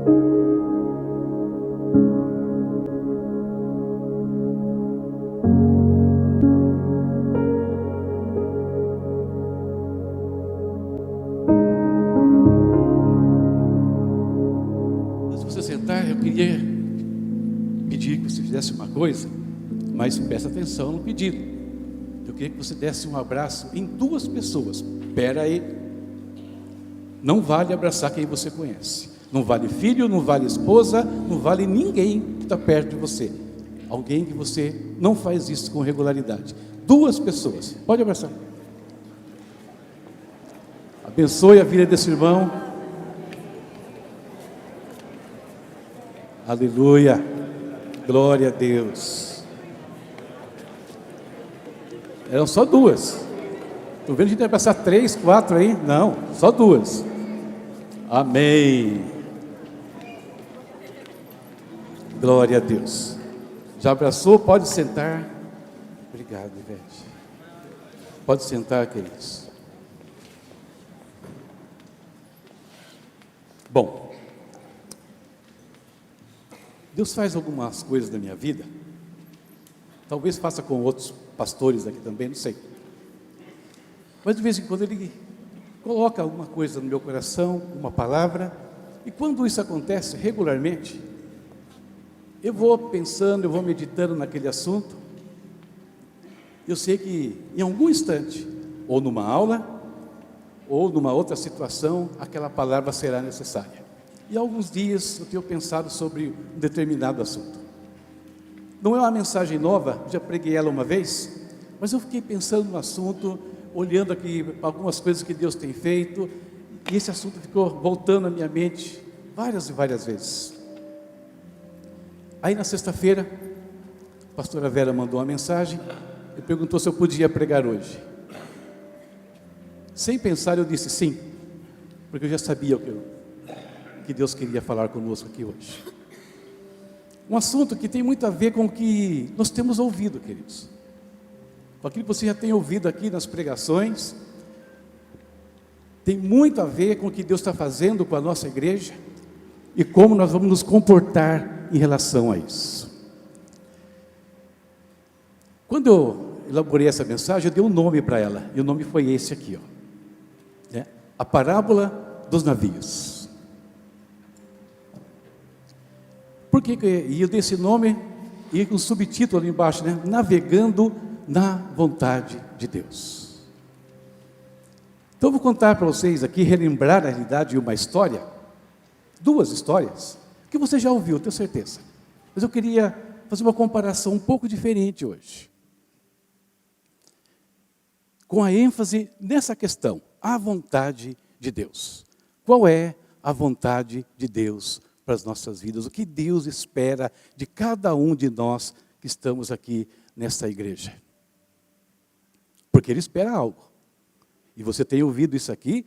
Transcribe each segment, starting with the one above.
Se você sentar, eu queria pedir que você fizesse uma coisa, mas presta atenção no pedido. Eu queria que você desse um abraço em duas pessoas. Espera aí. Não vale abraçar quem você conhece. Não vale filho, não vale esposa, não vale ninguém que está perto de você. Alguém que você não faz isso com regularidade. Duas pessoas. Pode abraçar. Abençoe a vida desse irmão. Aleluia. Glória a Deus. Eram só duas. Estou vendo que a gente vai passar 3, 4 aí. Não, só duas. Amém. Glória a Deus. Já abraçou? Pode sentar. Obrigado, Ivete. Pode sentar, queridos. Bom, Deus faz algumas coisas na minha vida. Talvez faça com outros pastores aqui também, não sei. Mas de vez em quando Ele coloca alguma coisa no meu coração, uma palavra. E quando isso acontece regularmente, eu vou pensando, eu vou meditando naquele assunto. Eu sei que em algum instante, ou numa aula, ou numa outra situação, aquela palavra será necessária. E há alguns dias eu tenho pensado sobre um determinado assunto. Não é uma mensagem nova, já preguei ela uma vez, mas eu fiquei pensando no assunto, olhando aqui algumas coisas que Deus tem feito, e esse assunto ficou voltando à minha mente várias e várias vezes. Aí na sexta-feira, a pastora Vera mandou uma mensagem e perguntou se eu podia pregar hoje. Sem pensar eu disse sim, porque eu já sabia que Deus queria falar conosco aqui hoje. Um assunto que tem muito a ver com o que nós temos ouvido, queridos. Com aquilo que você já tem ouvido aqui nas pregações. Tem muito a ver com o que Deus está fazendo com a nossa igreja e como nós vamos nos comportar em relação a isso. Quando eu elaborei essa mensagem, eu dei um nome para ela, e o nome foi esse aqui, ó. A parábola dos navios. Por que eu dei esse nome? E com um subtítulo ali embaixo, né? Navegando na vontade de Deus. Então eu vou contar para vocês aqui, relembrar na realidade uma história, duas histórias, que você já ouviu, tenho certeza. Mas eu queria fazer uma comparação um pouco diferente hoje. Com a ênfase nessa questão, a vontade de Deus. Qual é a vontade de Deus para as nossas vidas? O que Deus espera de cada um de nós que estamos aqui nesta igreja? Porque Ele espera algo. E você tem ouvido isso aqui,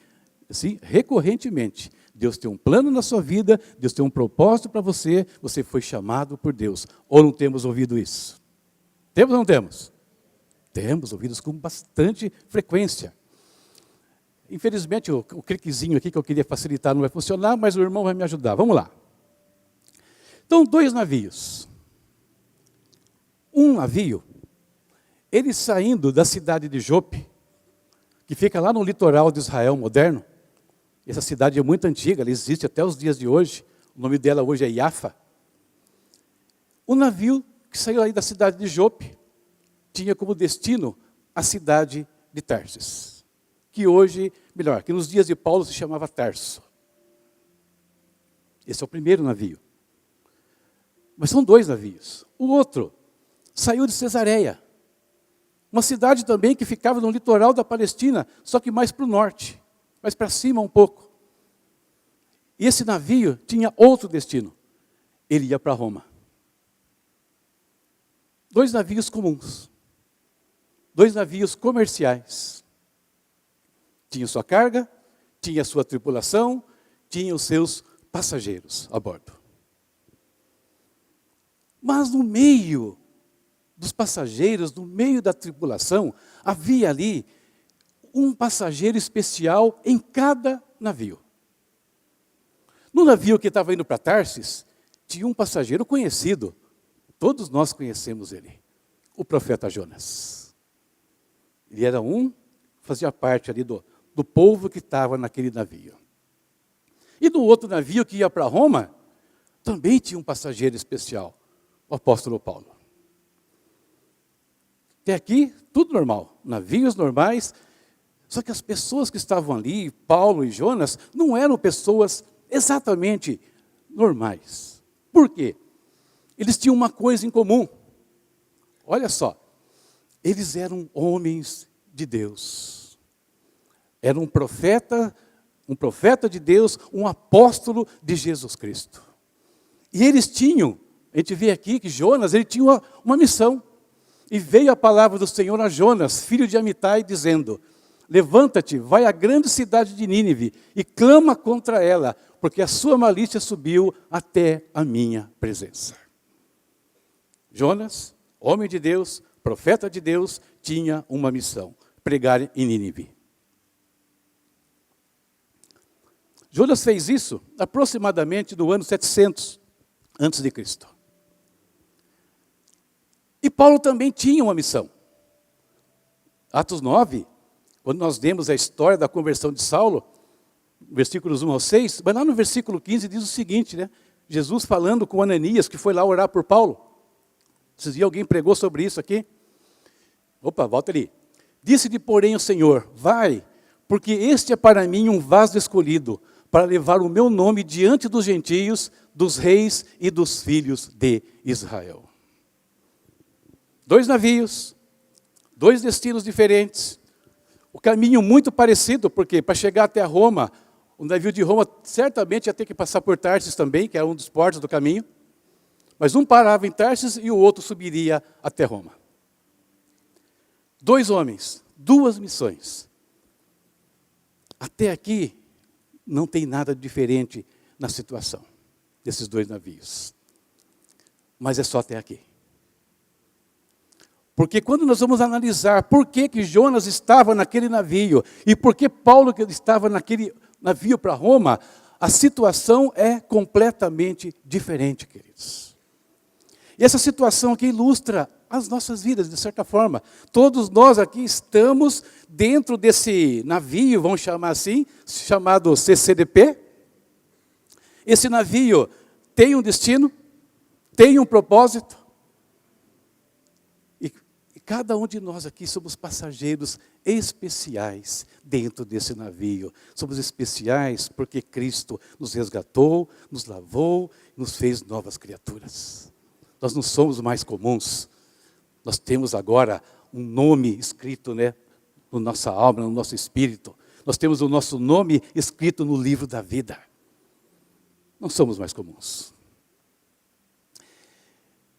assim, recorrentemente. Deus tem um plano na sua vida, Deus tem um propósito para você, você foi chamado por Deus. Ou não temos ouvido isso? Temos ou não temos? Temos ouvido isso com bastante frequência. Infelizmente, o cliquezinho aqui que eu queria facilitar não vai funcionar, mas o irmão vai me ajudar. Vamos lá. Então, 2 navios. Um navio, ele saindo da cidade de Jope, que fica lá no litoral de Israel moderno. Essa cidade é muito antiga, ela existe até os dias de hoje. O nome dela hoje é Iafa. O navio que saiu aí da cidade de Jope tinha como destino a cidade de Tarsis, que hoje, melhor, que nos dias de Paulo se chamava Tarso. Esse é o primeiro navio. Mas são 2 navios. O outro saiu de Cesareia, uma cidade também que ficava no litoral da Palestina, só que mais para o norte, mais para cima um pouco. E esse navio tinha outro destino. Ele ia para Roma. 2 navios comuns. 2 navios comerciais. Tinha sua carga, tinha sua tripulação, tinha os seus passageiros a bordo. Mas no meio dos passageiros, no meio da tripulação, havia ali um passageiro especial em cada navio. No navio que estava indo para Tarsis, tinha um passageiro conhecido. Todos nós conhecemos ele. O profeta Jonas. Ele era fazia parte ali do povo que estava naquele navio. E no outro navio que ia para Roma, também tinha um passageiro especial, o apóstolo Paulo. Até aqui, tudo normal, navios normais. Só que as pessoas que estavam ali, Paulo e Jonas, não eram pessoas exatamente normais. Por quê? Eles tinham uma coisa em comum. Olha só, eles eram homens de Deus. Era um profeta de Deus, um apóstolo de Jesus Cristo. E eles tinham, a gente vê aqui que Jonas, ele tinha uma missão. E veio a palavra do Senhor a Jonas, filho de Amitai, dizendo: levanta-te, vai à grande cidade de Nínive e clama contra ela, porque a sua malícia subiu até a minha presença. Jonas, homem de Deus, profeta de Deus, tinha uma missão: pregar em Nínive. Jonas fez isso aproximadamente no ano 700 antes de Cristo. E Paulo também tinha uma missão. Atos 9, quando nós lemos a história da conversão de Saulo, versículos 1 ao 6, mas lá no versículo 15 diz o seguinte, né? Jesus falando com Ananias, que foi lá orar por Paulo. Esses dias alguém pregou sobre isso aqui? Opa, volta ali. Disse-lhe, porém, o Senhor: vai, porque este é para mim um vaso escolhido, para levar o meu nome diante dos gentios, dos reis e dos filhos de Israel. 2 navios, 2 destinos diferentes, o caminho muito parecido, porque para chegar até Roma, o navio de Roma certamente ia ter que passar por Tarsis também, que era um dos portos do caminho, mas um parava em Tarsis e o outro subiria até Roma. 2 homens, 2 missões. Até aqui não tem nada diferente na situação desses 2 navios, mas é só até aqui. Porque quando nós vamos analisar por que Jonas estava naquele navio e por que Paulo estava naquele navio para Roma, a situação é completamente diferente, queridos. E essa situação aqui ilustra as nossas vidas, de certa forma. Todos nós aqui estamos dentro desse navio, vamos chamar assim, chamado CCDP. Esse navio tem um destino, tem um propósito. Cada um de nós aqui somos passageiros especiais dentro desse navio. Somos especiais porque Cristo nos resgatou, nos lavou, nos fez novas criaturas. Nós não somos mais comuns. Nós temos agora um nome escrito, né, na nossa alma, no nosso espírito. Nós temos o nosso nome escrito no livro da vida. Não somos mais comuns.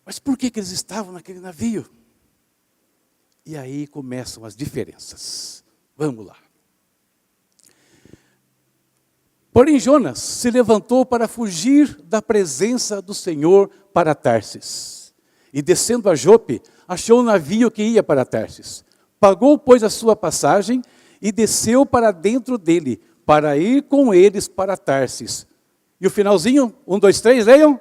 Mas por que eles estavam naquele navio? E aí começam as diferenças. Vamos lá. Porém, Jonas se levantou para fugir da presença do Senhor para Tarsis. E descendo a Jope, achou um navio que ia para Tarsis. Pagou, pois, a sua passagem e desceu para dentro dele, para ir com eles para Tarsis. E o finalzinho, 1, 2, 3, leiam.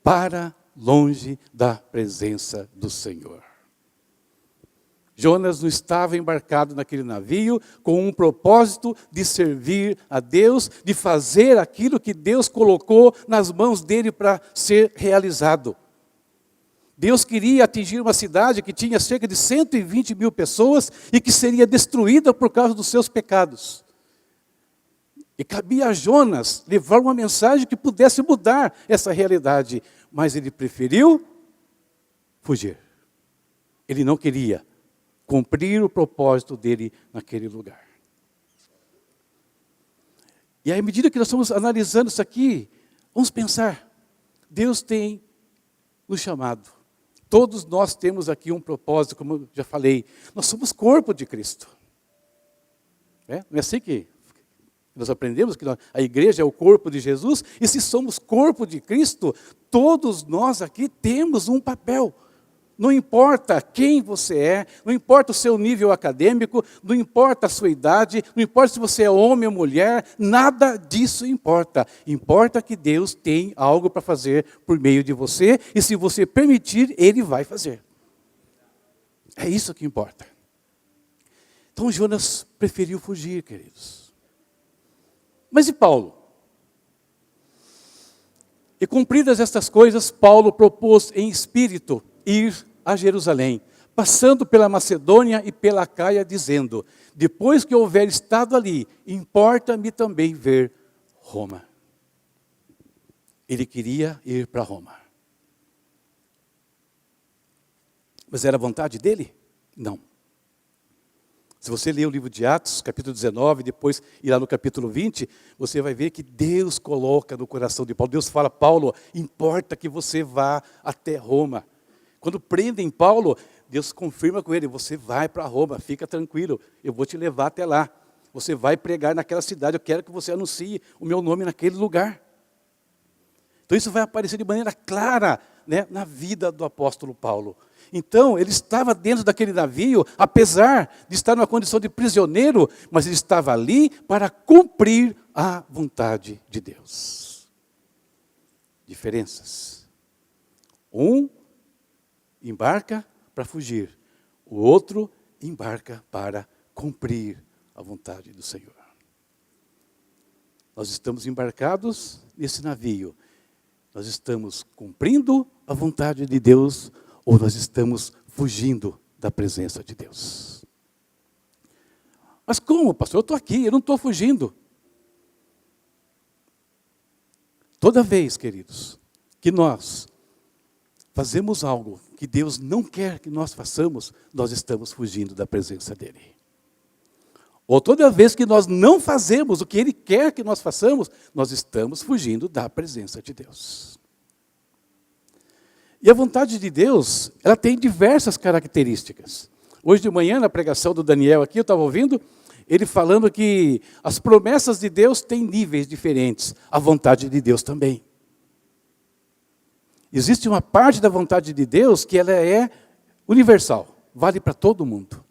Para longe da presença do Senhor. Jonas não estava embarcado naquele navio com um propósito de servir a Deus, de fazer aquilo que Deus colocou nas mãos dele para ser realizado. Deus queria atingir uma cidade que tinha cerca de 120 mil pessoas e que seria destruída por causa dos seus pecados. E cabia a Jonas levar uma mensagem que pudesse mudar essa realidade. Mas ele preferiu fugir. Ele não queria cumprir o propósito dele naquele lugar. E à medida que nós estamos analisando isso aqui, vamos pensar. Deus tem nos chamado. Todos nós temos aqui um propósito, como eu já falei. Nós somos corpo de Cristo. Não é assim que nós aprendemos que a igreja é o corpo de Jesus, e se somos corpo de Cristo, todos nós aqui temos um papel. Não importa quem você é, não importa o seu nível acadêmico, não importa a sua idade, não importa se você é homem ou mulher, nada disso importa. Importa que Deus tem algo para fazer por meio de você, e se você permitir, Ele vai fazer. É isso que importa. Então Jonas preferiu fugir, queridos. Mas e Paulo? E cumpridas estas coisas, Paulo propôs em espírito ir a Jerusalém, passando pela Macedônia e pela Acaia, dizendo: depois que houver estado ali, importa-me também ver Roma. Ele queria ir para Roma. Mas era a vontade dele? Não. Se você ler o livro de Atos, capítulo 19, depois ir lá no capítulo 20, você vai ver que Deus coloca no coração de Paulo. Deus fala: Paulo, importa que você vá até Roma. Quando prendem Paulo, Deus confirma com ele: você vai para Roma, fica tranquilo, eu vou te levar até lá. Você vai pregar naquela cidade, eu quero que você anuncie o meu nome naquele lugar. Então isso vai aparecer de maneira clara, né, na vida do apóstolo Paulo. Então, ele estava dentro daquele navio, apesar de estar numa condição de prisioneiro, mas ele estava ali para cumprir a vontade de Deus. Diferenças. Um embarca para fugir, o outro embarca para cumprir a vontade do Senhor. Nós estamos embarcados nesse navio. Nós estamos cumprindo a vontade de Deus ou nós estamos fugindo da presença de Deus? Mas como, pastor? Eu estou aqui, eu não estou fugindo. Toda vez, queridos, que nós fazemos algo que Deus não quer que nós façamos, nós estamos fugindo da presença dEle. Ou toda vez que nós não fazemos o que Ele quer que nós façamos, nós estamos fugindo da presença de Deus. E a vontade de Deus, ela tem diversas características. Hoje de manhã, na pregação do Daniel aqui, eu estava ouvindo, ele falando que as promessas de Deus têm níveis diferentes, a vontade de Deus também. Existe uma parte da vontade de Deus que ela é universal, vale para todo mundo.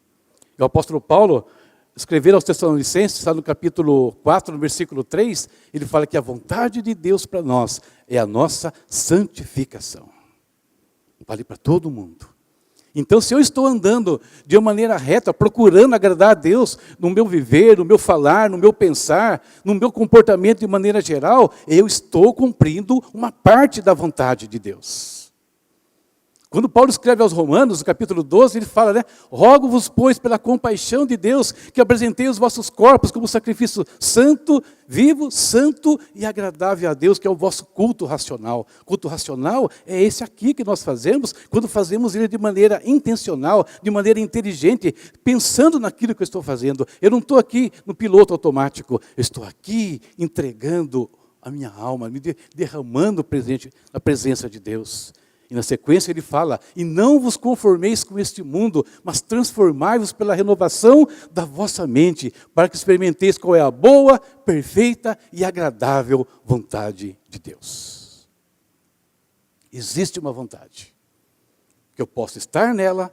O apóstolo Paulo, escrevendo aos Tessalonicenses, está no capítulo 4, no versículo 3, ele fala que a vontade de Deus para nós é a nossa santificação. Vale para todo mundo. Então, se eu estou andando de uma maneira reta, procurando agradar a Deus no meu viver, no meu falar, no meu pensar, no meu comportamento de maneira geral, eu estou cumprindo uma parte da vontade de Deus. Quando Paulo escreve aos Romanos, no capítulo 12, ele fala, né? Rogo-vos, pois, pela compaixão de Deus, que apresentei os vossos corpos como sacrifício santo, vivo, santo e agradável a Deus, que é o vosso culto racional. Culto racional é esse aqui que nós fazemos, quando fazemos ele de maneira intencional, de maneira inteligente, pensando naquilo que eu estou fazendo. Eu não estou aqui no piloto automático, eu estou aqui entregando a minha alma, me derramando na presença de Deus. E na sequência ele fala, e não vos conformeis com este mundo, mas transformai-vos pela renovação da vossa mente, para que experimenteis qual é a boa, perfeita e agradável vontade de Deus. Existe uma vontade, que eu posso estar nela,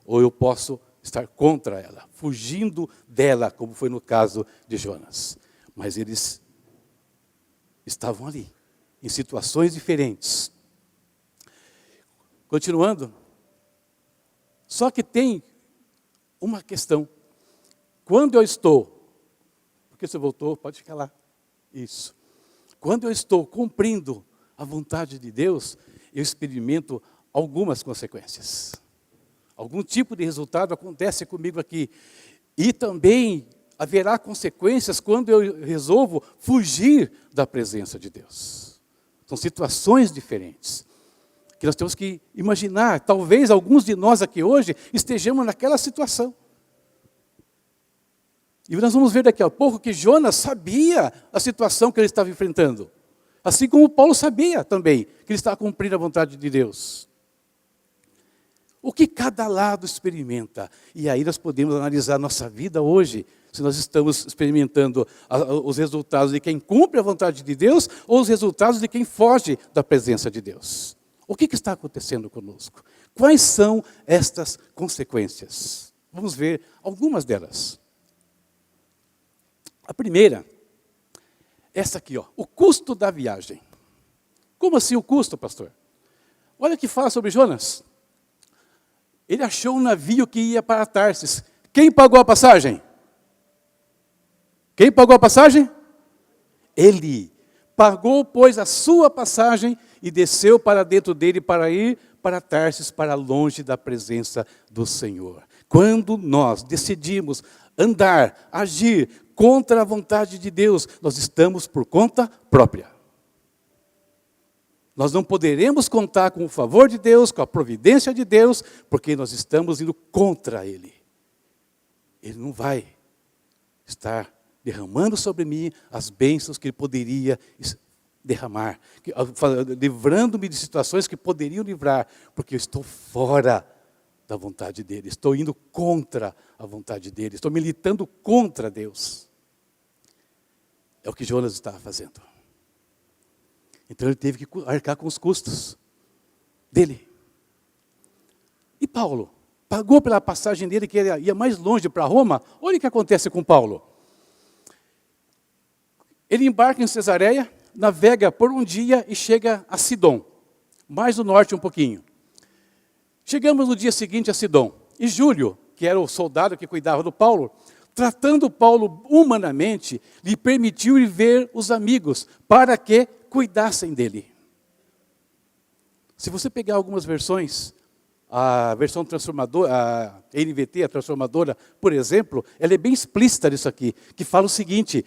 ou eu posso estar contra ela, fugindo dela, como foi no caso de Jonas. Mas eles estavam ali, em situações diferentes. Continuando, só que tem uma questão. Quando eu estou, porque você voltou, pode ficar lá. Isso. Quando eu estou cumprindo a vontade de Deus, eu experimento algumas consequências. Algum tipo de resultado acontece comigo aqui. E também haverá consequências quando eu resolvo fugir da presença de Deus. São situações diferentes. Que nós temos que imaginar, talvez alguns de nós aqui hoje estejamos naquela situação. E nós vamos ver daqui a pouco que Jonas sabia a situação que ele estava enfrentando. Assim como Paulo sabia também que ele estava cumprindo a vontade de Deus. O que cada lado experimenta? E aí nós podemos analisar a nossa vida hoje, se nós estamos experimentando os resultados de quem cumpre a vontade de Deus ou os resultados de quem foge da presença de Deus. O que está acontecendo conosco? Quais são estas consequências? Vamos ver algumas delas. A primeira, essa aqui, ó, o custo da viagem. Como assim o custo, pastor? Olha o que fala sobre Jonas. Ele achou um navio que ia para Tarsis. Quem pagou a passagem? Quem pagou a passagem? Ele pagou, pois, a sua passagem e desceu para dentro dele para ir para Tarsis, para longe da presença do Senhor. Quando nós decidimos andar, agir contra a vontade de Deus, nós estamos por conta própria. Nós não poderemos contar com o favor de Deus, com a providência de Deus, porque nós estamos indo contra Ele. Ele não vai estar derramando sobre mim as bênçãos que Ele poderia derramar, livrando-me de situações que poderiam livrar, porque eu estou fora da vontade dEle, estou indo contra a vontade dEle, estou militando contra Deus. É o que Jonas estava fazendo. Então ele teve que arcar com os custos dele. E Paulo? Pagou pela passagem dele, que ele ia mais longe para Roma. Olha o que acontece com Paulo. Ele embarca em Cesareia, navega por um dia e chega a Sidom. Mais no norte um pouquinho. Chegamos no dia seguinte a Sidom. E Júlio, que era o soldado que cuidava do Paulo, tratando Paulo humanamente, lhe permitiu ir ver os amigos, para que cuidassem dele. Se você pegar algumas versões, a versão transformadora, a NVT, a transformadora, por exemplo, ela é bem explícita nisso aqui, que fala o seguinte: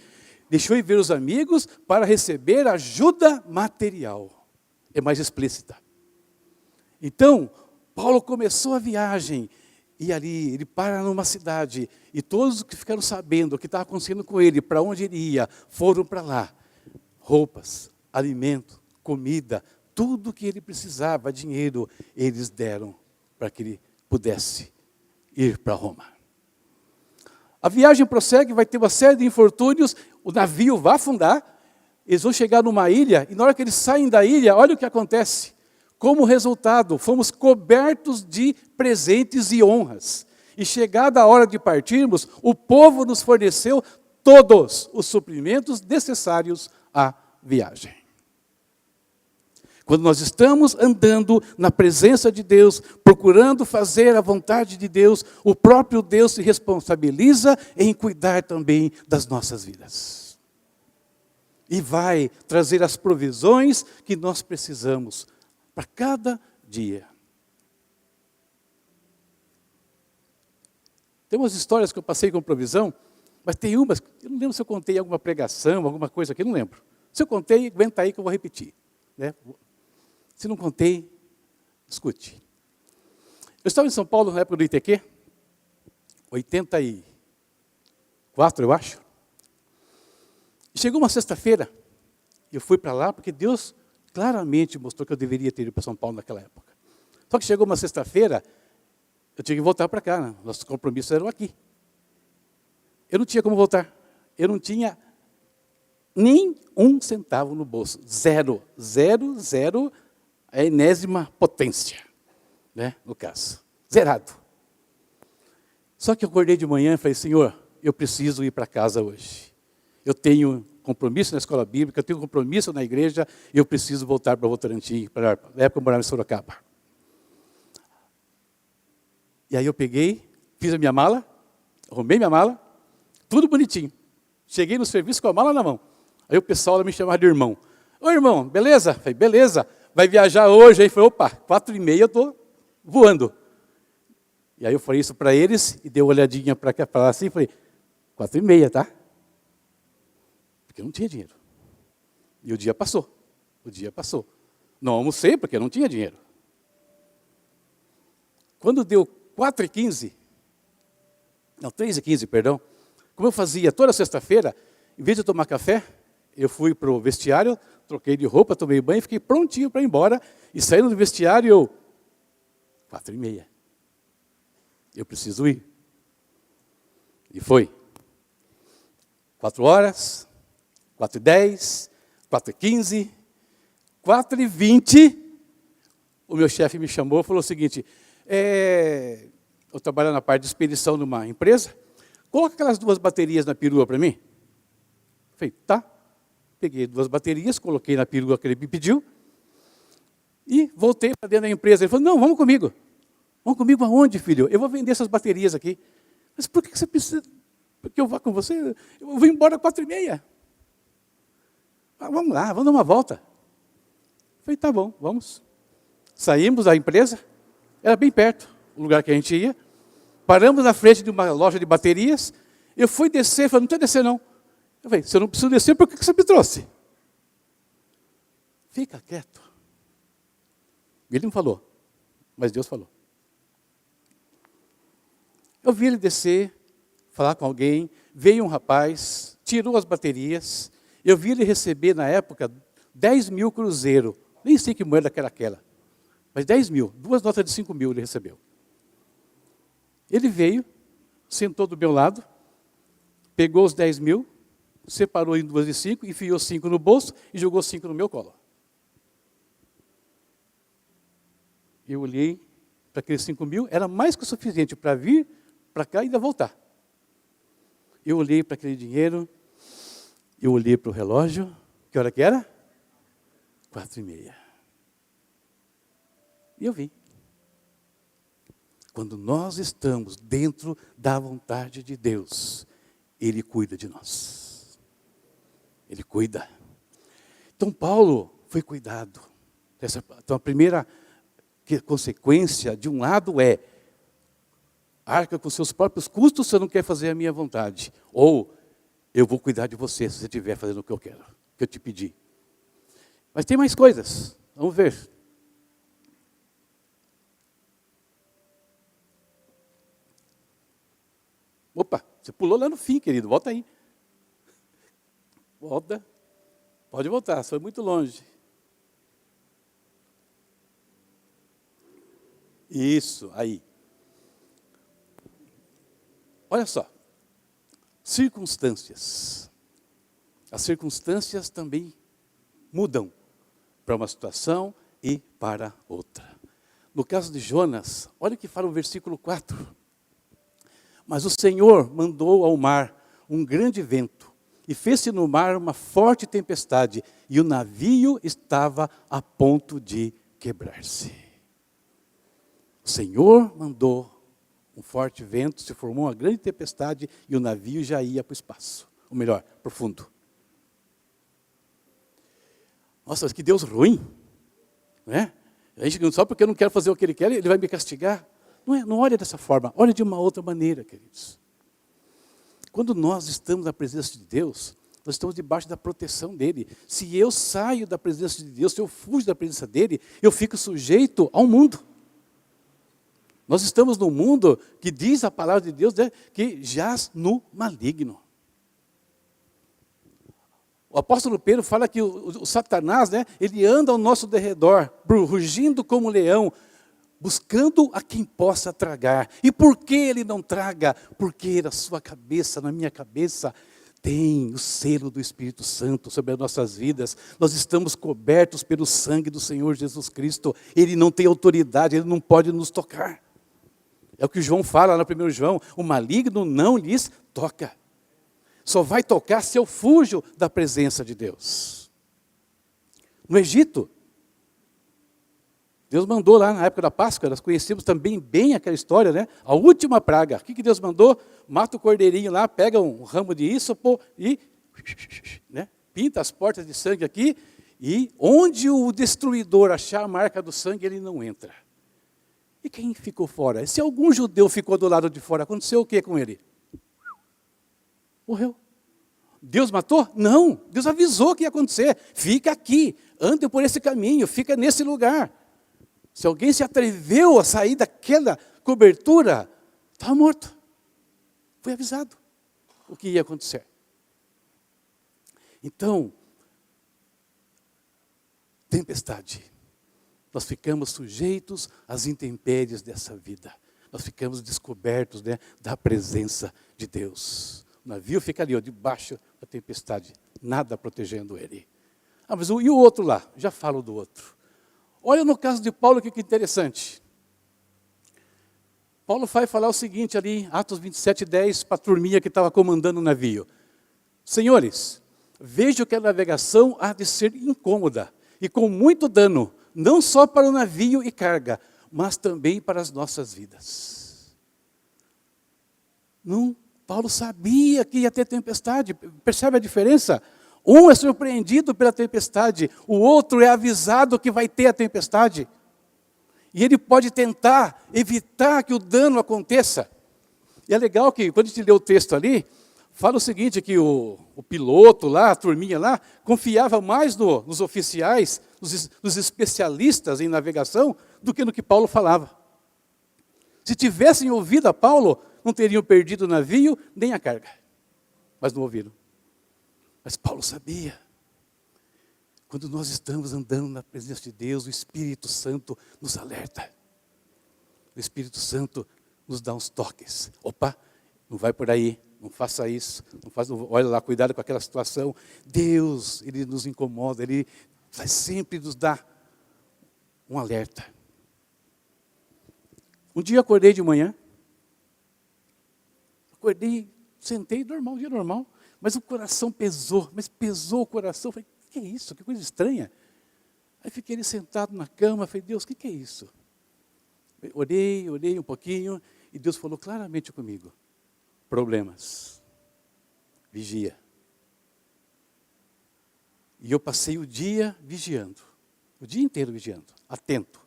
deixou ir ver os amigos para receber ajuda material. É mais explícita. Então, Paulo começou a viagem, e ali ele para numa cidade, e todos que ficaram sabendo o que estava acontecendo com ele, para onde ele ia, foram para lá. Roupas, alimento, comida, tudo que ele precisava, dinheiro, eles deram para que ele pudesse ir para Roma. A viagem prossegue, vai ter uma série de infortúnios, o navio vai afundar, eles vão chegar numa ilha, e na hora que eles saem da ilha, olha o que acontece. Como resultado, fomos cobertos de presentes e honras. E chegada a hora de partirmos, o povo nos forneceu todos os suprimentos necessários à viagem. Quando nós estamos andando na presença de Deus, procurando fazer a vontade de Deus, o próprio Deus se responsabiliza em cuidar também das nossas vidas. E vai trazer as provisões que nós precisamos para cada dia. Tem umas histórias que eu passei com provisão, mas tem umas, eu não lembro se eu contei alguma pregação, alguma coisa aqui, não lembro. Se eu contei, aguenta aí que eu vou repetir. Né? Se não contei, escute. Eu estava em São Paulo na época do ITQ, 84, eu acho. E chegou uma sexta-feira, eu fui para lá porque Deus claramente mostrou que eu deveria ter ido para São Paulo naquela época. Só que chegou uma sexta-feira, eu tinha que voltar para cá, né? Nossos compromissos eram aqui. Eu não tinha como voltar. Eu não tinha nem um centavo no bolso. Zero, a enésima potência, né? No caso. Zerado. Só que eu acordei de manhã e falei: Senhor, eu preciso ir para casa hoje. Eu tenho compromisso na escola bíblica, eu tenho compromisso na igreja, e eu preciso voltar para Votorantim, para a época eu morava em Sorocaba. E aí eu peguei, fiz a minha mala, arrumei minha mala, tudo bonitinho. Cheguei no serviço com a mala na mão. Aí o pessoal me chamava de irmão. Ô irmão, beleza? Falei, beleza, vai viajar hoje? Aí falei, opa, 4h30 eu estou voando. E aí eu falei isso para eles, e dei uma olhadinha para lá assim, e falei, 4h30, tá? Porque eu não tinha dinheiro. E o dia passou. Não almocei porque eu não tinha dinheiro. Quando deu 4h15, não, 3h15, perdão, como eu fazia toda sexta-feira, em vez de tomar café, eu fui para o vestiário, troquei de roupa, tomei banho, fiquei prontinho para ir embora, e saindo do vestiário, eu, 4h30, eu preciso ir. E foi. 4h, 4h10, 4h15, 4h20, o meu chefe me chamou e falou o seguinte, eu trabalho na parte de expedição numa empresa, coloca aquelas 2 baterias na perua para mim. Falei, tá. Peguei 2 baterias, coloquei na perua que ele me pediu e voltei para dentro da empresa. Ele falou, não, vamos comigo. Vamos comigo aonde, filho? Eu vou vender essas baterias aqui. Mas por que você precisa que eu vá com você? Eu vou embora às 4h30. Vamos lá, vamos dar uma volta. Falei, tá bom, vamos. Saímos da empresa, era bem perto o lugar que a gente ia. Paramos na frente de uma loja de baterias. Eu fui descer, falei, não precisa descer não. Eu falei, se eu não preciso descer, por que você me trouxe? Fica quieto. Ele não falou, mas Deus falou. Eu vi ele descer, falar com alguém, veio um rapaz, tirou as baterias. Eu vi ele receber, na época, 10 mil cruzeiro. Nem sei que moeda que era aquela. Mas 10 mil, 2 notas de 5 mil ele recebeu. Ele veio, sentou do meu lado, pegou os 10 mil, separou em 2 de 5, enfiou 5 no bolso e jogou 5 no meu colo. Eu olhei para aqueles 5 mil, era mais que o suficiente para vir para cá e ainda voltar. Eu olhei para aquele dinheiro, eu olhei para o relógio, que hora que era? 4h30. E eu vi. Quando nós estamos dentro da vontade de Deus, Ele cuida de nós. Ele cuida. Então Paulo foi cuidado. Então a primeira consequência, de um lado, é arca com seus próprios custos se você não quer fazer a minha vontade. Ou eu vou cuidar de você se você estiver fazendo o que eu quero, que eu te pedi. Mas tem mais coisas. Vamos ver. Opa, você pulou lá no fim, querido. Volta aí. Volta. Pode voltar, foi muito longe. Isso, aí. Olha só. Circunstâncias. As circunstâncias também mudam para uma situação e para outra. No caso de Jonas, olha o que fala o versículo 4. Mas o Senhor mandou ao mar um grande vento, e fez-se no mar uma forte tempestade, e o navio estava a ponto de quebrar-se. O Senhor mandou um forte vento, se formou uma grande tempestade, e o navio já ia para o espaço. Ou melhor, para o fundo. Nossa, mas que Deus ruim. Né? A gente, só porque eu não quero fazer o que Ele quer, Ele vai me castigar. Não olha dessa forma, olha de uma outra maneira, queridos. Quando nós estamos na presença de Deus, nós estamos debaixo da proteção dEle. Se eu saio da presença de Deus, se eu fujo da presença dEle, eu fico sujeito ao mundo. Nós estamos num mundo que diz a palavra de Deus, né, que jaz no maligno. O apóstolo Pedro fala que o Satanás, né, ele anda ao nosso derredor, rugindo como um leão, buscando a quem possa tragar. E por que ele não traga? Porque na sua cabeça, na minha cabeça, tem o selo do Espírito Santo sobre as nossas vidas. Nós estamos cobertos pelo sangue do Senhor Jesus Cristo. Ele não tem autoridade, Ele não pode nos tocar. É o que João fala lá no 1 João, o maligno não lhes toca. Só vai tocar se eu fujo da presença de Deus. No Egito, Deus mandou lá na época da Páscoa, nós conhecemos também bem aquela história, né? A última praga. O que Deus mandou? Mata o cordeirinho lá, pega um ramo de ísopo e né? Pinta as portas de sangue aqui. E onde o destruidor achar a marca do sangue, ele não entra. E quem ficou fora? Se algum judeu ficou do lado de fora, aconteceu o que com ele? Morreu. Deus matou? Não. Deus avisou que ia acontecer. Fica aqui, ande por esse caminho, fica nesse lugar. Se alguém se atreveu a sair daquela cobertura, estava morto. Foi avisado o que ia acontecer. Então, tempestade. Nós ficamos sujeitos às intempéries dessa vida. Nós ficamos descobertos, né, da presença de Deus. O navio fica ali, ó, debaixo da tempestade, nada protegendo ele. Ah, mas e o outro lá? Já falo do outro. Olha no caso de Paulo, que interessante. Paulo vai falar o seguinte ali, Atos 27:10, para a turminha que estava comandando o navio. Senhores, vejo que a navegação há de ser incômoda e com muito dano, não só para o navio e carga, mas também para as nossas vidas. Não, Paulo sabia que ia ter tempestade. Percebe a diferença? Um é surpreendido pela tempestade, o outro é avisado que vai ter a tempestade. E ele pode tentar evitar que o dano aconteça. E é legal que, quando a gente lê o texto ali, fala o seguinte, que o piloto lá, a turminha lá, confiava mais nos oficiais, nos especialistas em navegação, do que no que Paulo falava. Se tivessem ouvido a Paulo, não teriam perdido o navio, nem a carga. Mas não ouviram. Mas Paulo sabia. Quando nós estamos andando na presença de Deus, o Espírito Santo nos alerta. O Espírito Santo nos dá uns toques. Opa, não vai por aí, não faça isso, olha lá, cuidado com aquela situação. Deus, Ele nos incomoda, Ele vai sempre nos dar um alerta. Um dia eu acordei de manhã, sentei normal, um dia normal, mas o coração pesou o coração, falei, o que é isso? Que coisa estranha. Aí fiquei ali sentado na cama, falei, Deus, o que é isso? Orei um pouquinho, e Deus falou claramente comigo, problemas, vigia. E eu passei o dia vigiando, o dia inteiro vigiando, atento.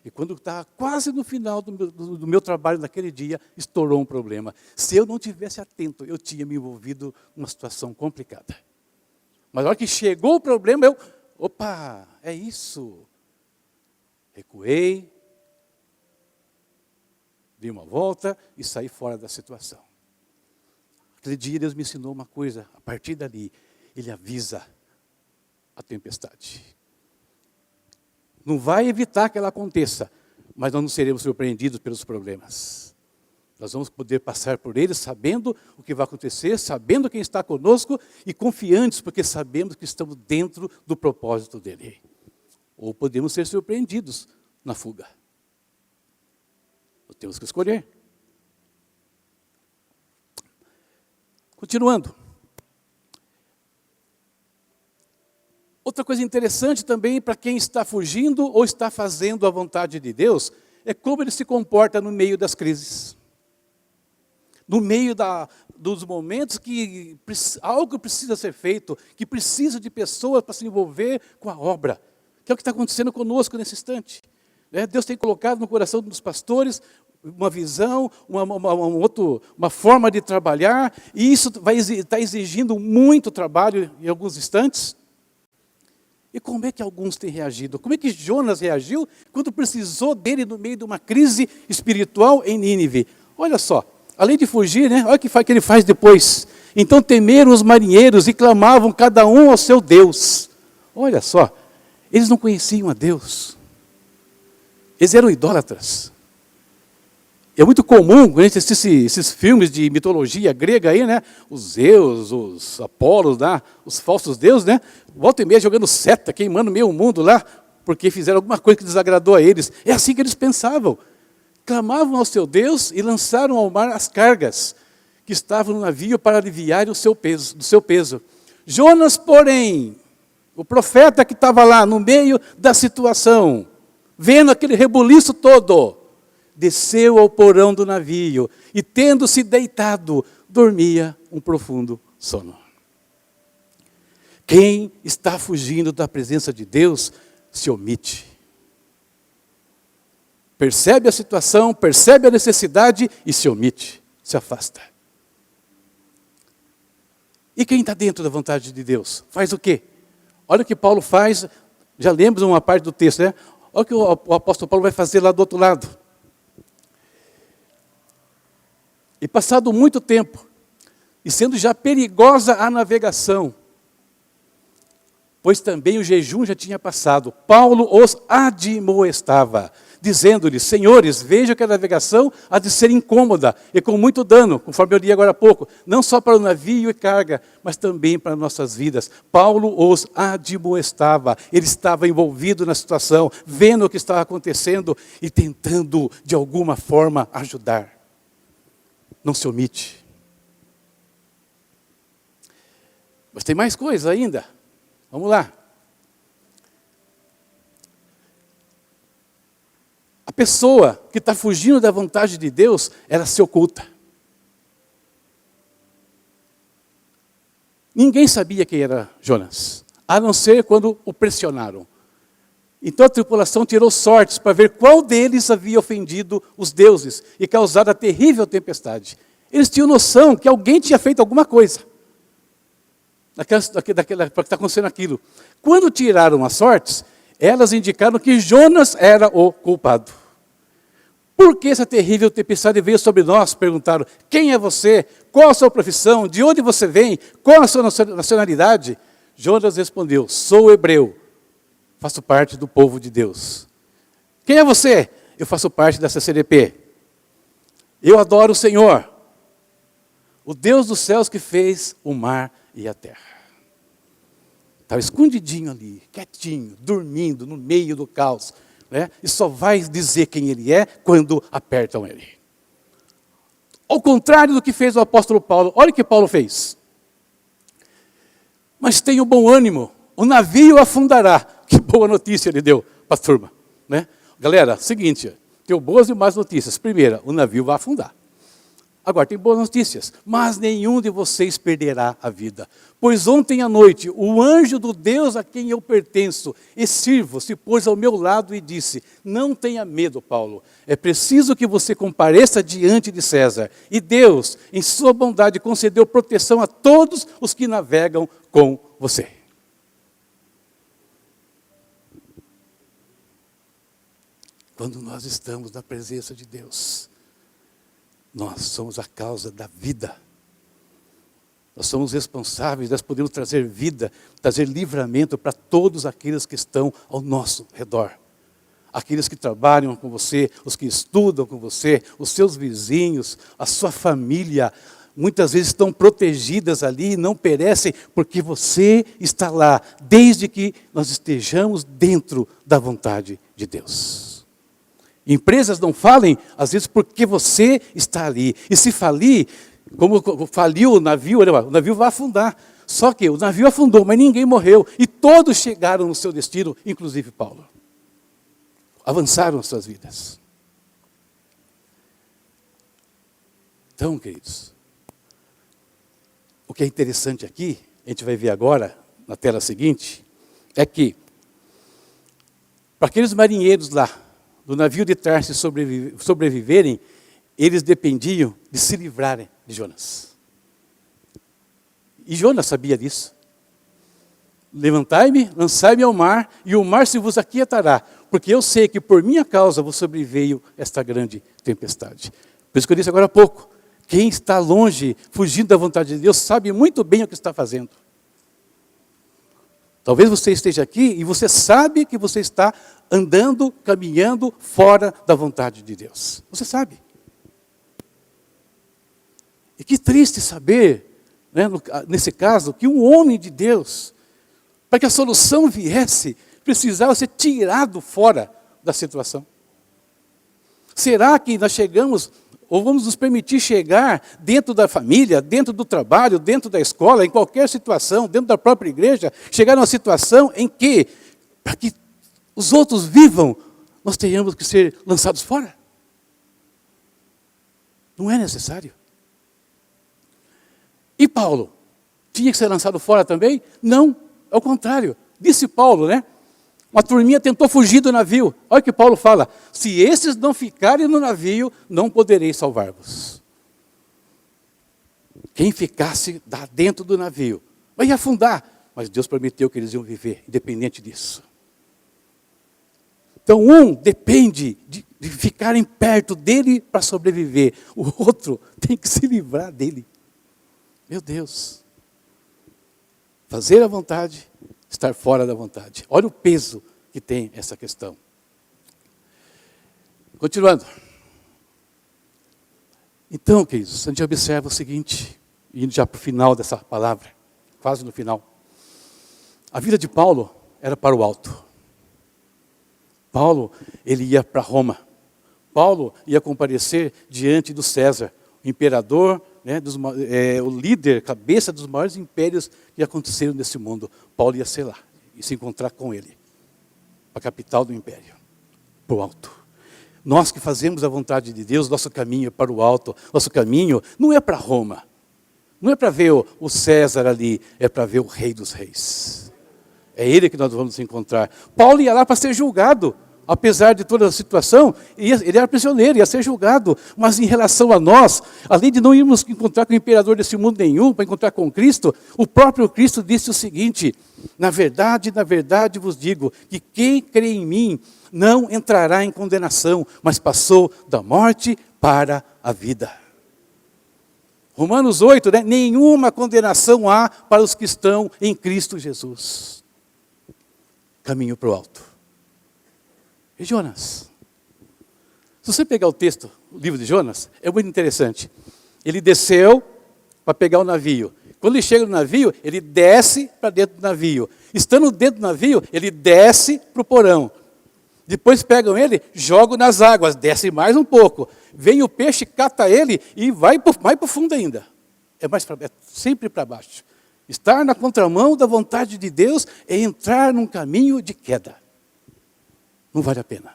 E quando estava quase no final do meu trabalho naquele dia, estourou um problema. Se eu não tivesse atento, eu tinha me envolvido numa situação complicada. Mas na hora que chegou o problema, opa, é isso. Recuei, dei uma volta e saí fora da situação. Aquele dia Deus me ensinou uma coisa, a partir dali, Ele avisa a tempestade. Não vai evitar que ela aconteça, mas nós não seremos surpreendidos pelos problemas. Nós vamos poder passar por eles sabendo o que vai acontecer, sabendo quem está conosco e confiantes, porque sabemos que estamos dentro do propósito dele. Ou podemos ser surpreendidos na fuga. Nós temos que escolher. Continuando. Outra coisa interessante também para quem está fugindo ou está fazendo a vontade de Deus, é como ele se comporta no meio das crises. No meio dos momentos que algo precisa ser feito, que precisa de pessoas para se envolver com a obra, que é o que está acontecendo conosco nesse instante. Deus tem colocado no coração dos pastores uma visão, uma forma de trabalhar, e isso está exigindo muito trabalho em alguns instantes. E como é que alguns têm reagido? Como é que Jonas reagiu quando precisou dele no meio de uma crise espiritual em Nínive? Olha só. Além de fugir, né? Olha o que ele faz depois. Então temeram os marinheiros e clamavam cada um ao seu Deus. Olha só, eles não conheciam a Deus. Eles eram idólatras. É muito comum, quando a gente assiste esses filmes de mitologia grega aí, né? Os Zeus, os Apolos lá, os falsos deuses, né? Volta e meia jogando seta, queimando meio mundo lá, porque fizeram alguma coisa que desagradou a eles. É assim que eles pensavam. Clamavam ao seu Deus e lançaram ao mar as cargas que estavam no navio para aliviar do seu peso. Jonas, porém, o profeta que estava lá no meio da situação, vendo aquele rebuliço todo, desceu ao porão do navio e, tendo-se deitado, dormia um profundo sono. Quem está fugindo da presença de Deus se omite. Percebe a situação, percebe a necessidade e se omite, se afasta. E quem está dentro da vontade de Deus? Faz o quê? Olha o que Paulo faz, já lemos uma parte do texto, né? Olha o que o apóstolo Paulo vai fazer lá do outro lado. E passado muito tempo, e sendo já perigosa a navegação, pois também o jejum já tinha passado. Paulo os admoestava, dizendo-lhes: senhores, vejam que a navegação há de ser incômoda e com muito dano, conforme eu li agora há pouco, não só para o navio e carga, mas também para nossas vidas. Paulo os admoestava, ele estava envolvido na situação, vendo o que estava acontecendo e tentando, de alguma forma, ajudar. Não se omite. Mas tem mais coisa ainda. Vamos lá. A pessoa que está fugindo da vontade de Deus, ela se oculta. Ninguém sabia quem era Jonas, a não ser quando o pressionaram. Então a tripulação tirou sortes para ver qual deles havia ofendido os deuses e causado a terrível tempestade. Eles tinham noção que alguém tinha feito alguma coisa. Para que está acontecendo aquilo. Quando tiraram as sortes, elas indicaram que Jonas era o culpado. Por que essa terrível tempestade veio sobre nós? Perguntaram. Quem é você? Qual a sua profissão? De onde você vem? Qual a sua nacionalidade? Jonas respondeu: sou hebreu, faço parte do povo de Deus. Quem é você? Eu faço parte da CCDP. Eu adoro o Senhor, o Deus dos céus que fez o mar e a terra. Estava escondidinho ali, quietinho, dormindo no meio do caos, né? E só vai dizer quem ele é quando apertam ele. Ao contrário do que fez o apóstolo Paulo, olha o que Paulo fez. Mas tenham bom ânimo, o navio afundará. Que boa notícia ele deu para a turma, né? Galera, seguinte, tenho boas e más notícias. Primeira, o navio vai afundar. Agora, tem boas notícias, mas nenhum de vocês perderá a vida. Pois ontem à noite, o anjo do Deus a quem eu pertenço e sirvo se pôs ao meu lado e disse: não tenha medo, Paulo, é preciso que você compareça diante de César. E Deus, em sua bondade, concedeu proteção a todos os que navegam com você. Quando nós estamos na presença de Deus, nós somos a causa da vida. Nós somos responsáveis, nós podemos trazer vida, trazer livramento para todos aqueles que estão ao nosso redor. Aqueles que trabalham com você, os que estudam com você, os seus vizinhos, a sua família, muitas vezes estão protegidas ali e não perecem porque você está lá, desde que nós estejamos dentro da vontade de Deus. Empresas não falem, às vezes, porque você está ali. E se falir, como faliu o navio, olha, o navio vai afundar. Só que o navio afundou, mas ninguém morreu. E todos chegaram no seu destino, inclusive Paulo. Avançaram as suas vidas. Então, queridos, o que é interessante aqui, a gente vai ver agora, na tela seguinte, é que, para aqueles marinheiros lá, do navio de Tarso sobreviverem, eles dependiam de se livrarem de Jonas. E Jonas sabia disso. Levantai-me, lançai-me ao mar, e o mar se vos aquietará, porque eu sei que por minha causa vos sobreveio esta grande tempestade. Por isso que eu disse agora há pouco, quem está longe, fugindo da vontade de Deus, sabe muito bem o que está fazendo. Talvez você esteja aqui e você sabe que você está andando, caminhando fora da vontade de Deus. Você sabe. E que triste saber, né, nesse caso, que um homem de Deus, para que a solução viesse, precisava ser tirado fora da situação. Será que nós chegamos, ou vamos nos permitir chegar dentro da família, dentro do trabalho, dentro da escola, em qualquer situação, dentro da própria igreja, chegar numa situação em que, para que os outros vivam, nós tenhamos que ser lançados fora? Não é necessário. E Paulo, tinha que ser lançado fora também? Não, ao contrário. Disse Paulo, né? Uma turminha tentou fugir do navio. Olha o que Paulo fala: se esses não ficarem no navio, não poderei salvar-vos. Quem ficasse dentro do navio vai afundar, mas Deus prometeu que eles iam viver, independente disso. Então um depende de ficarem perto dele para sobreviver. O outro tem que se livrar dele. Meu Deus. Fazer a vontade, estar fora da vontade. Olha o peso que tem essa questão. Continuando. Então, queridos, a gente observa o seguinte, indo já para o final dessa palavra, quase no final. A vida de Paulo era para o alto. Paulo, ele ia para Roma. Paulo ia comparecer diante do César, o imperador, né, o líder, cabeça dos maiores impérios que aconteceram nesse mundo. Paulo ia ser lá e se encontrar com ele, a capital do império, para o alto. Nós que fazemos a vontade de Deus, nosso caminho é para o alto. Nosso caminho não é para Roma. Não é para ver o César ali, é para ver o Rei dos Reis. É ele que nós vamos encontrar. Paulo ia lá para ser julgado. Apesar de toda a situação, ele era prisioneiro, ia ser julgado. Mas em relação a nós, além de não irmos encontrar com o imperador desse mundo nenhum, para encontrar com Cristo, o próprio Cristo disse o seguinte: na verdade vos digo, que quem crê em mim não entrará em condenação, mas passou da morte para a vida. Romanos 8, né? Nenhuma condenação há para os que estão em Cristo Jesus. Caminho para o alto. E Jonas? Se você pegar o texto, o livro de Jonas, é muito interessante. Ele desceu para pegar o navio. Quando ele chega no navio, ele desce para dentro do navio. Estando dentro do navio, ele desce para o porão. Depois pegam ele, jogam nas águas, desce mais um pouco. Vem o peixe, cata ele e vai para o fundo ainda. É sempre para baixo. Estar na contramão da vontade de Deus é entrar num caminho de queda. Não vale a pena.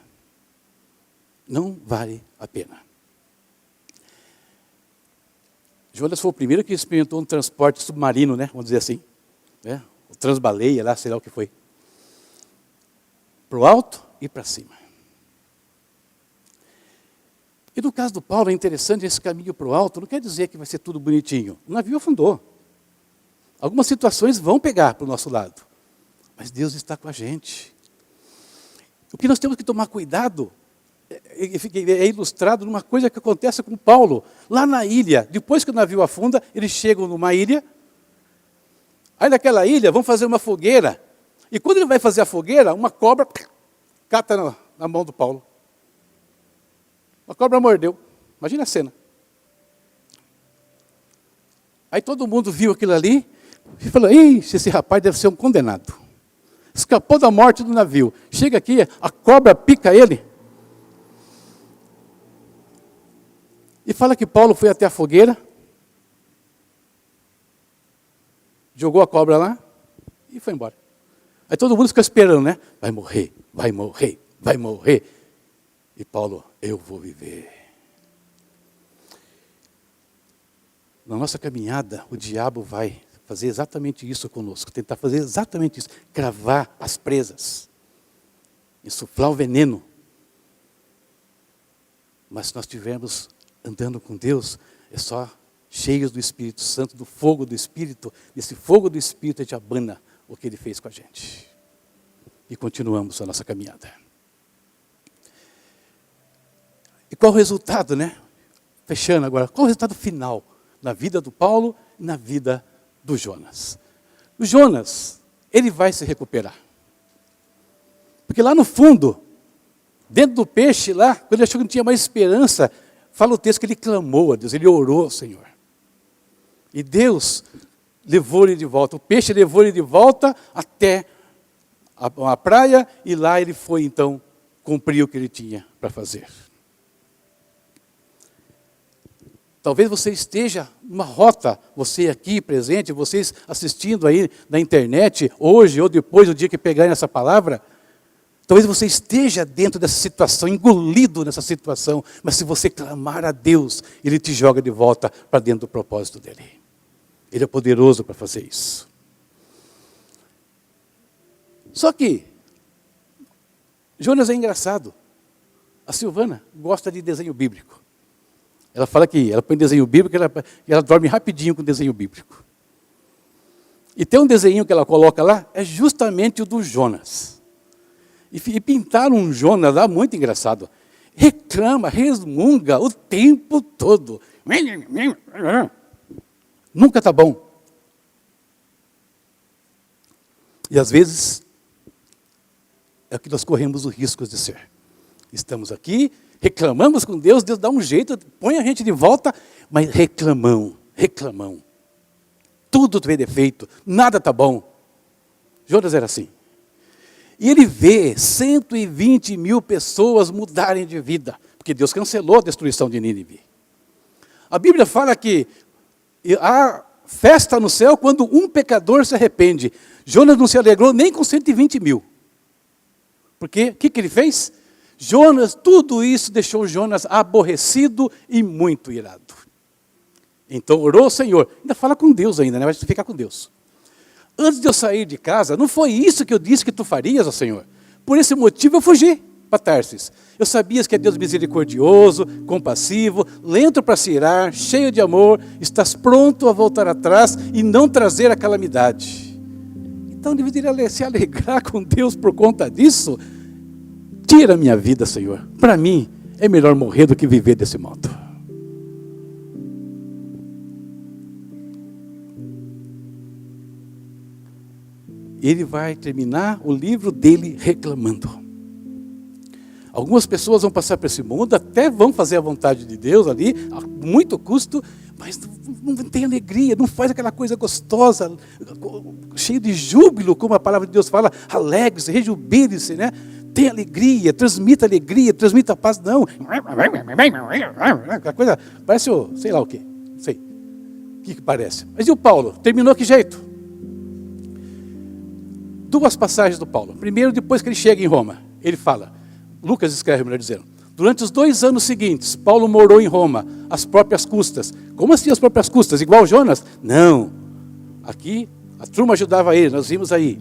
Não vale a pena. Jonas foi o primeiro que experimentou um transporte submarino, né? Vamos dizer assim. Né? O transbaleia lá, sei lá o que foi. Para o alto e para cima. E no caso do Paulo é interessante esse caminho para o alto, não quer dizer que vai ser tudo bonitinho. O navio afundou. Algumas situações vão pegar para o nosso lado. Mas Deus está com a gente. O que nós temos que tomar cuidado é ilustrado numa coisa que acontece com Paulo, lá na ilha. Depois que o navio afunda, eles chegam numa ilha. Aí naquela ilha vão fazer uma fogueira. E quando ele vai fazer a fogueira, uma cobra cata na mão do Paulo. A cobra mordeu. Imagina a cena. Aí todo mundo viu aquilo ali e falou: esse rapaz deve ser um condenado. Escapou da morte do navio. Chega aqui, a cobra pica ele. E fala que Paulo foi até a fogueira, jogou a cobra lá e foi embora. Aí todo mundo fica esperando, né? Vai morrer, vai morrer, vai morrer. E Paulo: eu vou viver. Na nossa caminhada, o diabo vai fazer exatamente isso conosco, tentar fazer exatamente isso, cravar as presas, insuflar o veneno. Mas se nós estivermos andando com Deus, é só cheios do Espírito Santo, do fogo do Espírito, desse fogo do Espírito a gente abana o que Ele fez com a gente. E continuamos a nossa caminhada. E qual o resultado, né? Fechando agora, qual o resultado final na vida do Paulo e na vida do Jonas? O Jonas, ele vai se recuperar. Porque lá no fundo, dentro do peixe lá, quando ele achou que não tinha mais esperança, fala o texto que ele clamou a Deus, ele orou ao Senhor. E Deus levou ele de volta, o peixe levou ele de volta até a praia, e lá ele foi então cumprir o que ele tinha para fazer. Talvez você esteja numa rota, você aqui presente, vocês assistindo aí na internet, hoje ou depois, no dia que pegarem essa palavra, talvez você esteja dentro dessa situação, engolido nessa situação, mas se você clamar a Deus, Ele te joga de volta para dentro do propósito dEle. Ele é poderoso para fazer isso. Só que, Jonas é engraçado. A Silvana gosta de desenho bíblico. Ela fala que ela põe desenho bíblico e ela dorme rapidinho com desenho bíblico. E tem um desenho que ela coloca lá, é justamente o do Jonas. E pintaram um Jonas lá muito engraçado. Reclama, resmunga o tempo todo. Nunca está bom. E às vezes é o que nós corremos o risco de ser. Estamos aqui, reclamamos com Deus, Deus dá um jeito, põe a gente de volta, mas reclamam. Tudo vê defeito, nada está bom. Jonas era assim. E ele vê 120 mil pessoas mudarem de vida, porque Deus cancelou a destruição de Nínive. A Bíblia fala que há festa no céu quando um pecador se arrepende. Jonas não se alegrou nem com 120 mil. Porque o que ele fez? Tudo isso deixou Jonas aborrecido e muito irado. Então orou ao Senhor. Ainda fala com Deus ainda, né? Vai ficar com Deus. Antes de eu sair de casa, não foi isso que eu disse que tu farias, ó Senhor. Por esse motivo eu fugi para Tarsis. Eu sabia que é Deus misericordioso, compassivo, lento para se irar, cheio de amor, estás pronto a voltar atrás e não trazer a calamidade. Então eu deveria se alegrar com Deus por conta disso. Tira a minha vida, Senhor. Para mim, é melhor morrer do que viver desse modo. Ele vai terminar o livro dele reclamando. Algumas pessoas vão passar por esse mundo, até vão fazer a vontade de Deus ali, a muito custo, mas não tem alegria, não faz aquela coisa gostosa, cheio de júbilo, como a palavra de Deus fala, alegre-se, rejubile-se, né? Tem alegria, transmita paz, não. Aquela coisa, parece, sei lá o quê, não sei o que parece. Mas e o Paulo? Terminou que jeito? Duas passagens do Paulo. Primeiro, depois que ele chega em Roma, ele fala, Lucas escreve, melhor dizendo, durante os 2 anos seguintes, Paulo morou em Roma, às próprias custas. Como assim às próprias custas? Igual Jonas? Não. Aqui, a turma ajudava ele, nós vimos aí.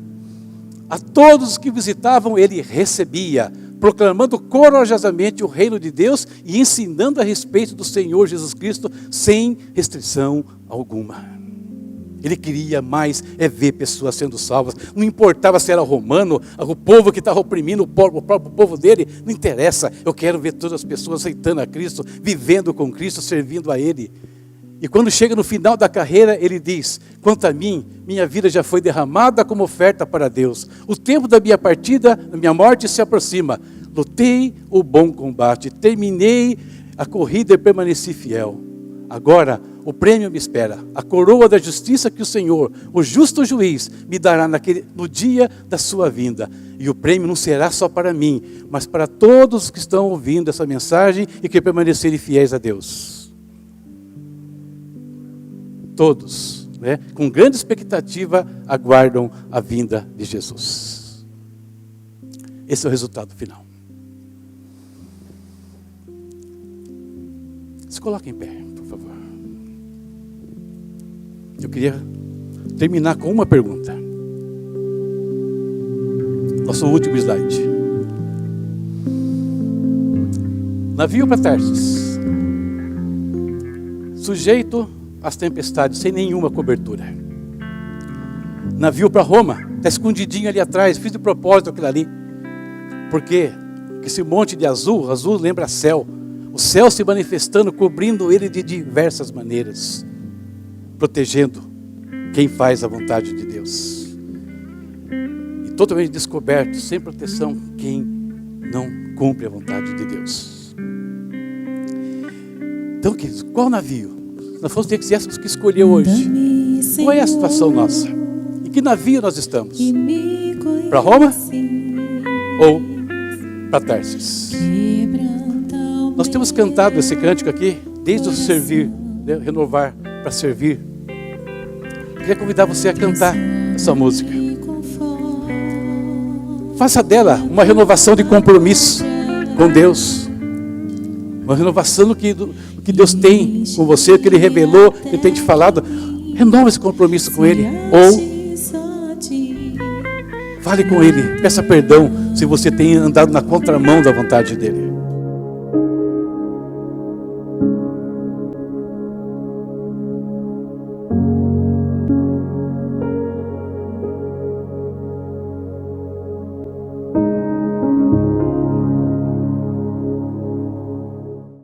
A todos os que visitavam, ele recebia, proclamando corajosamente o reino de Deus e ensinando a respeito do Senhor Jesus Cristo, sem restrição alguma. Ele queria mais ver pessoas sendo salvas. Não importava se era romano, o povo que estava oprimindo o próprio povo dele. Não interessa. Eu quero ver todas as pessoas aceitando a Cristo, vivendo com Cristo, servindo a Ele. E quando chega no final da carreira, ele diz, quanto a mim, minha vida já foi derramada como oferta para Deus. O tempo da minha partida, da minha morte se aproxima. Lutei o bom combate, terminei a corrida e permaneci fiel. Agora, o prêmio me espera, a coroa da justiça que o Senhor, o justo juiz, me dará no dia da sua vinda. E o prêmio não será só para mim, mas para todos os que estão ouvindo essa mensagem e que permanecerem fiéis a Deus. Todos, né, com grande expectativa, aguardam a vinda de Jesus. Esse é o resultado final. Se coloque em pé, por favor. Eu queria terminar com uma pergunta. Nosso último slide. Navio para Tarsis. Sujeito às tempestades, sem nenhuma cobertura. Navio para Roma. Está escondidinho ali atrás. Fiz de propósito aquilo ali. Por quê? Porque esse monte de azul, azul lembra céu. O céu se manifestando, cobrindo ele de diversas maneiras. Protegendo quem faz a vontade de Deus. E totalmente descoberto, sem proteção, quem não cumpre a vontade de Deus. Então, queridos, qual navio? Nós fomos ter que escolher hoje. Qual é a situação nossa? Em que navio nós estamos? Para Roma? Ou para Tarsis? Nós temos cantado esse cântico aqui, desde o servir, né, renovar para servir. Queria convidar você a cantar essa música. Faça dela uma renovação de compromisso com Deus. Uma renovação do que Deus tem com você, o que Ele revelou, que Ele tem te falado. Renova esse compromisso com Ele. Ou fale com Ele, peça perdão se você tem andado na contramão da vontade dEle.